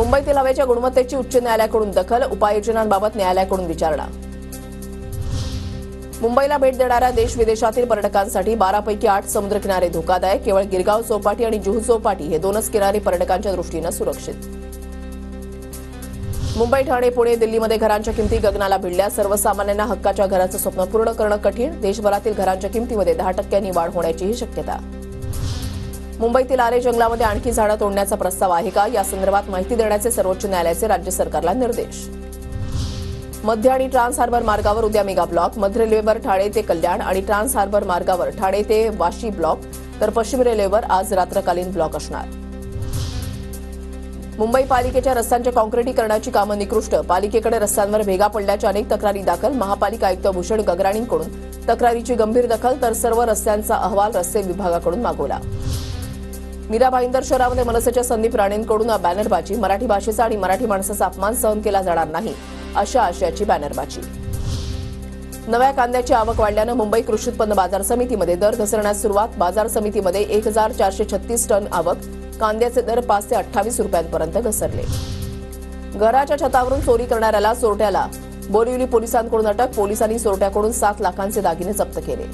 मुंबईतील हवेच्या गुणवत्तेची उच्च न्यायालयाकडून दखल, उपाययोजनांबाबत न्यायालयाकडून विचारणा। मुंबईला भेट देणाऱ्या देश विदेशातील पर्यटकांसाठी 12 पैकी 8 समुद्रकिनारे धोकादायक। केवळ गिरगाव चौपाटी आणि जुहू चौपाटी हे 2च किनारे पर्यटकांच्या दृष्टीने सुरक्षित। मुंबई, ठाणे, पुणे, दिल्लीमध्ये घरांच्या किमती गगनाला भिडल्या। सर्वसामान्यांना हक्काच्या घराचं स्वप्न पूर्ण करणं कठीण। देशभरातील घरांच्या किमतीमध्ये 10% वाढ होण्याचीही शक्यता। मुंबईतील आरे जंगलामध्ये आणखी झाडं तोडण्याचा प्रस्ताव आहे का, या संदर्भात माहिती देण्याचे सर्वोच्च न्यायालयाचे राज्य सरकारला निर्देश। मध्य आणि ट्रान्स हार्बर मार्गावर उद्या मेगा ब्लॉक। मध्य रेल्वेवर ठाणे ते कल्याण आणि ट्रान्स हार्बर मार्गावर ठाणे ते वाशी ब्लॉक, तर पश्चिम रेल्वेवर आज रात्रकालीन ब्लॉक असणार। मुंबई पालिकेच्या रस्त्यांच्या काँक्रिटीकरणाची कामं निकृष्ट। पालिकेकडे रस्त्यांवर भेगा पडल्याच्या अनेक तक्रारी दाखल। महापालिका आयुक्त भूषण गगराणींकडून तक्रारीची गंभीर दखल, तर सर्व रस्त्यांचा अहवाल रस्ते विभागाकडून मागवला। मीरा भाईंदर शहरामध्ये मनसेच्या संदीप राणेंकडून बॅनरबाजी। मराठी भाषेचा आणि मराठी माणसाचा अपमान सहन केला जाणार नाही, अशा आशयाची बॅनरबाजी। नव्या कांद्याची आवक वाढल्यानं मुंबई कृषी उत्पन्न बाजार समितीमध्ये दर घसरण्यास सुरुवात। बाजार समितीमध्ये 1436 टन आवक। कांद्याचे दर 5 ते 28 रुपयांपर्यंत घसरले। घराच्या छतावरून चोरी करणाऱ्याला चोरट्याला बोरिवली पोलिसांकडून अटक। पोलिसांनी चोरट्याकडून 7 लाखांचे दागिने जप्त केले।